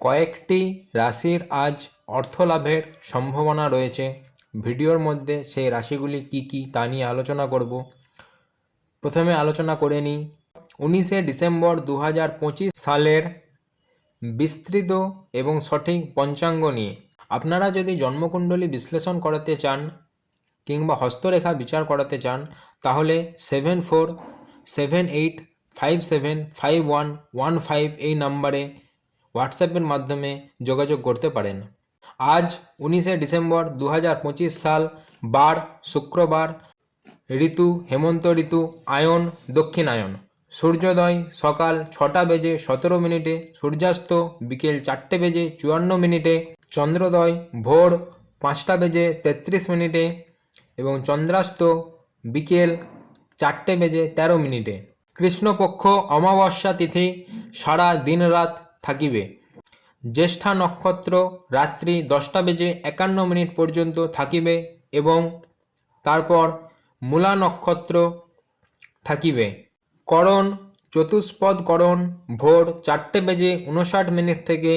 কয়েকটি রাশির আজ অর্থ লাভের সম্ভাবনা রয়েছে। ভিডিওর মধ্যে সেই রাশিগুলি কি কি তা নিয়ে আলোচনা করব। প্রথমে আলোচনা করে নিই 19শে ডিসেম্বর 2025 সালের বিস্তৃত এবং সঠিক পঞ্চাঙ্গ নিয়ে। আপনারা যদি জন্মকুণ্ডলী বিশ্লেষণ করাতে চান কিংবা হস্তরেখা বিচার করাতে চান তাহলে 7478575115 এই নাম্বারে হোয়াটসঅ্যাপের মাধ্যমে যোগাযোগ করতে পারেন। আজ 19শে ডিসেম্বর 2025 সাল, বার শুক্রবার, ঋতু হেমন্ত ঋতু, আয়ন দক্ষিণায়ন, সূর্যোদয় সকাল 6:17, সূর্যাস্ত বিকেল 4:54, চন্দ্রোদয় ভোর 5:33 এবং চন্দ্রাস্ত বিকেল 4:13। কৃষ্ণপক্ষ অমাবস্যা তিথি সারা দিন রাত থাকিবে। জ্যেষ্ঠা নক্ষত্র রাত্রি 10:51 পর্যন্ত থাকিবে এবং তারপর মূলা নক্ষত্র থাকিবে। করণ চতুষ্পদ করণ ভোর 4:59 থেকে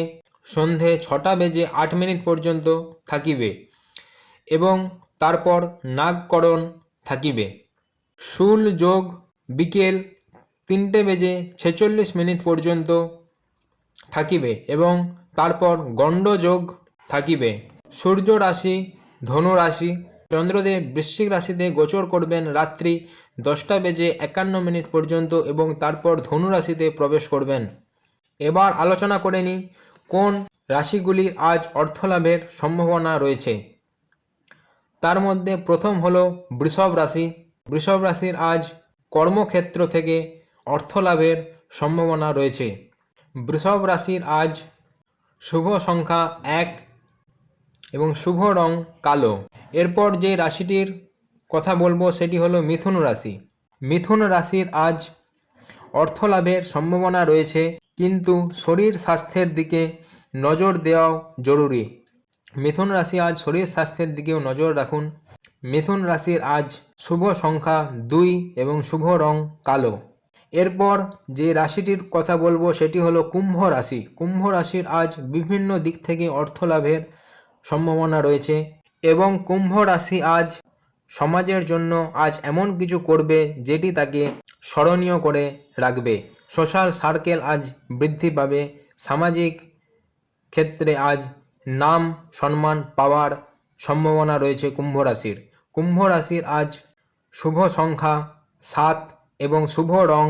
সন্ধে 6:08 পর্যন্ত থাকিবে এবং তারপর নাগকরণ থাকিবে। শূল যোগ বিকেল 3:46 পর্যন্ত থাকিবে এবং তারপর গণ্ড যোগ থাকিবে। সূর্য রাশি ধনু রাশি, চন্দ্রদেব বৃশ্চিক রাশিতে গোচর করবেন রাত্রি 10:51 পর্যন্ত এবং তারপর ধনু রাশিতে প্রবেশ করবেন। এবার আলোচনা করে নিই কোন রাশিগুলির আজ অর্থলাভের সম্ভাবনা রয়েছে। তার মধ্যে প্রথম হলো বৃষভ রাশি। বৃষভ রাশির আজ কর্মক্ষেত্র থেকে অর্থলাভের সম্ভাবনা রয়েছে। বৃষভ রাশির আজ শুভ সংখ্যা 1 এবং শুভ রং কালো। এরপর যে রাশিটির কথা বলবো সেটি হলো মিথুন রাশি। মিথুন রাশির আজ অর্থলাভের সম্ভাবনা রয়েছে, কিন্তু শরীর স্বাস্থ্যের দিকে নজর দেওয়াও জরুরি। মিথুন রাশি আজ শরীর স্বাস্থ্যের দিকেও নজর রাখুন। মিথুন রাশির আজ শুভ সংখ্যা 2 এবং শুভ রং কালো। এরপর যে রাশিটির কথা বলবো সেটি হলো কুম্ভ রাশি। কুম্ভ রাশির আজ বিভিন্ন দিক থেকে অর্থলাভের সম্ভাবনা রয়েছে এবং কুম্ভ রাশি আজ সমাজের জন্য আজ এমন কিছু করবে যেটি তাকে স্মরণীয় করে রাখবে। সোশ্যাল সার্কেল আজ বৃদ্ধি পাবে। সামাজিক ক্ষেত্রে আজ নাম সম্মান পাওয়ার সম্ভাবনা রয়েছে কুম্ভ রাশির। কুম্ভ রাশির আজ শুভ সংখ্যা 7 এবং শুভ রং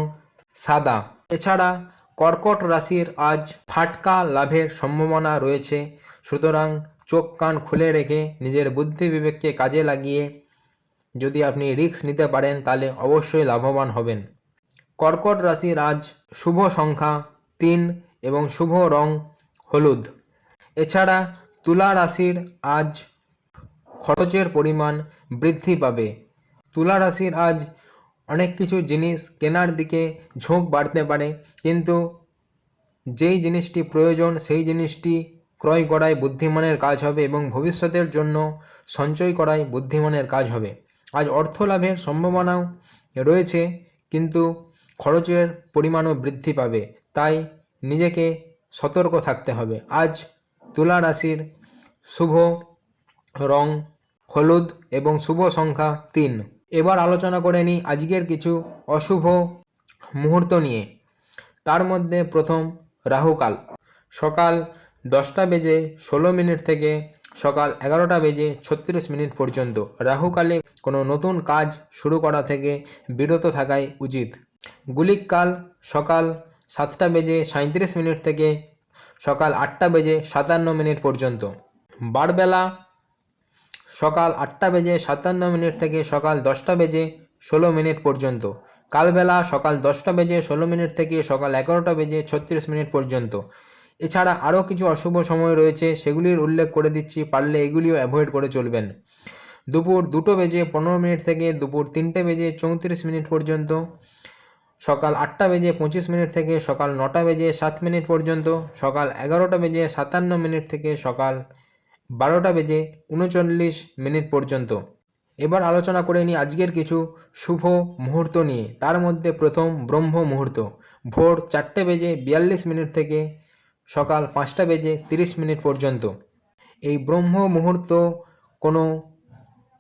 সাদা। এছাড়া কর্কট রাশির আজ ফাটকা লাভের সম্ভাবনা রয়েছে। সুতরাং চোখ কান খুলে রেখে নিজের বুদ্ধি বিবেককে কাজে লাগিয়ে যদি আপনি রিস্ক নিতে পারেন তাহলে অবশ্যই লাভবান হবেন। কর্কট রাশির আজ শুভ সংখ্যা 3 এবং শুভ রং হলুদ। এছাড়া তুলা রাশির আজ খরচের পরিমাণ বৃদ্ধি পাবে। তুলা রাশির আজ অনেক কিছু জিনিস কেনার দিকে ঝোঁক বাড়তে পারে, কিন্তু যেই জিনিসটি প্রয়োজন সেই জিনিসটি ক্রয় করাই বুদ্ধিমানের কাজ হবে এবং ভবিষ্যতের জন্য সঞ্চয় করাই বুদ্ধিমানের কাজ হবে। আজ অর্থ লাভের সম্ভাবনাও রয়েছে, কিন্তু খরচের পরিমাণও বৃদ্ধি পাবে, তাই নিজেকে সতর্ক থাকতে হবে। আজ তুলা রাশির শুভ রং হলুদ এবং শুভ সংখ্যা 3। এবার আলোচনা করে নিই আজকের কিছু অশুভ মুহূর্ত নিয়ে। তার মধ্যে প্রথম রাহুকাল সকাল 10:16 থেকে সকাল 11:36 পর্যন্ত। রাহুকালে কোনো নতুন কাজ শুরু করা থেকে বিরত থাকাই উচিত। গুলিক কাল সকাল 7:37 থেকে সকাল 8:57 পর্যন্ত। বারবেলা সকাল 8:57 থেকে সকাল 10:16 পর্যন্ত। কালবেলা সকাল 10:16 থেকে সকাল 11:36 পর্যন্ত। এছাড়া আরও কিছু অশুভ সময় রয়েছে, সেগুলির উল্লেখ করে দিচ্ছি, পারলে এগুলিও অ্যাভয়েড করে চলবেন। দুপুর 2:15 থেকে দুপুর 3:34 পর্যন্ত। সকাল 8:25 থেকে সকাল 9:07 পর্যন্ত। সকাল 11:57 থেকে সকাল 12:39 পর্যন্ত। এবার আলোচনা করে নিই আজকের কিছু শুভ মুহূর্ত নিয়ে। তার মধ্যে প্রথম ব্রহ্ম মুহূর্ত ভোর 4:42 থেকে সকাল 5:30 পর্যন্ত। এই ব্রহ্ম মুহূর্ত কোনো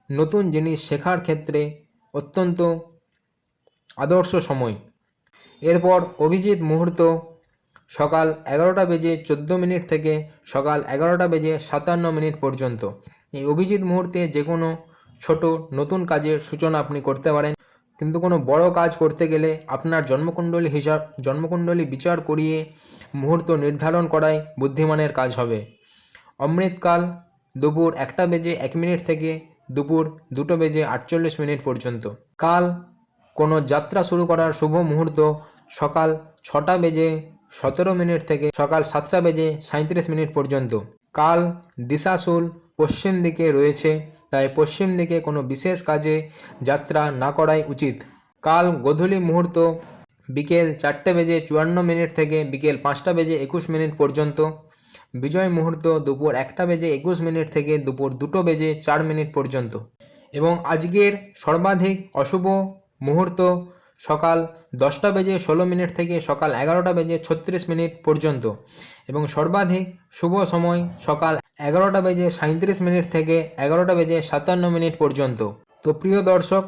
নতুন জিনিস শেখার ক্ষেত্রে অত্যন্ত আদর্শ সময়। এরপর অভিজিৎ মুহূর্ত সকাল 11:14 থেকে সকাল 11:57 পর্যন্ত। এই অভিজিৎ মুহূর্তে যে কোনো ছোট নতুন কাজের সূচনা আপনি করতে পারেন, কিন্তু কোনো বড় কাজ করতে গেলে আপনার জন্মকুণ্ডলী বিচার করিয়ে মুহূর্ত নির্ধারণ করাই বুদ্ধিমানের কাজ হবে। অমৃতকাল দুপুর 1:01 থেকে দুপুর 2:48 পর্যন্ত। কাল কোনো যাত্রা শুরু করার শুভ মুহূর্ত সকাল 6:17 থেকে সকাল 7:37 পর্যন্ত। কাল দিশাশুল পশ্চিম দিকে রয়েছে, তাই পশ্চিম দিকে কোনো বিশেষ কাজে যাত্রা না করাই উচিত। কাল গোধূলি মুহূর্ত বিকেল 4:54 থেকে বিকেল 5:21 পর্যন্ত। বিজয় মুহূর্ত দুপুর 1:21 থেকে দুপুর 2:04 পর্যন্ত। এবং আজকের সর্বাধিক অশুভ মুহূর্ত সকাল 10:16 থেকে সকাল 11:36 পর্যন্ত। এবং সর্বাধিক শুভ সময় সকাল 11:37 থেকে 11:57 পর্যন্ত। তো প্রিয় দর্শক,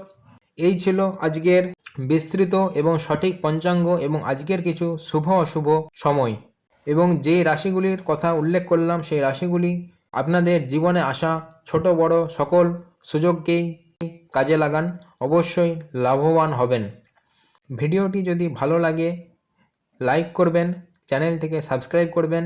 এই ছিল আজকের বিস্তৃত এবং সঠিক পঞ্চাঙ্গ এবং আজকের কিছু শুভ অশুভ সময়। এবং যে রাশিগুলির কথা উল্লেখ করলাম সেই রাশিগুলি আপনাদের জীবনে আসা ছোট বড় সকল সুযোগকেই কাজে লাগান, অবশ্যই লাভবান হবেন। ভিডিওটি যদি ভালো লাগে লাইক করবেন, চ্যানেলটিকে সাবস্ক্রাইব করবেন।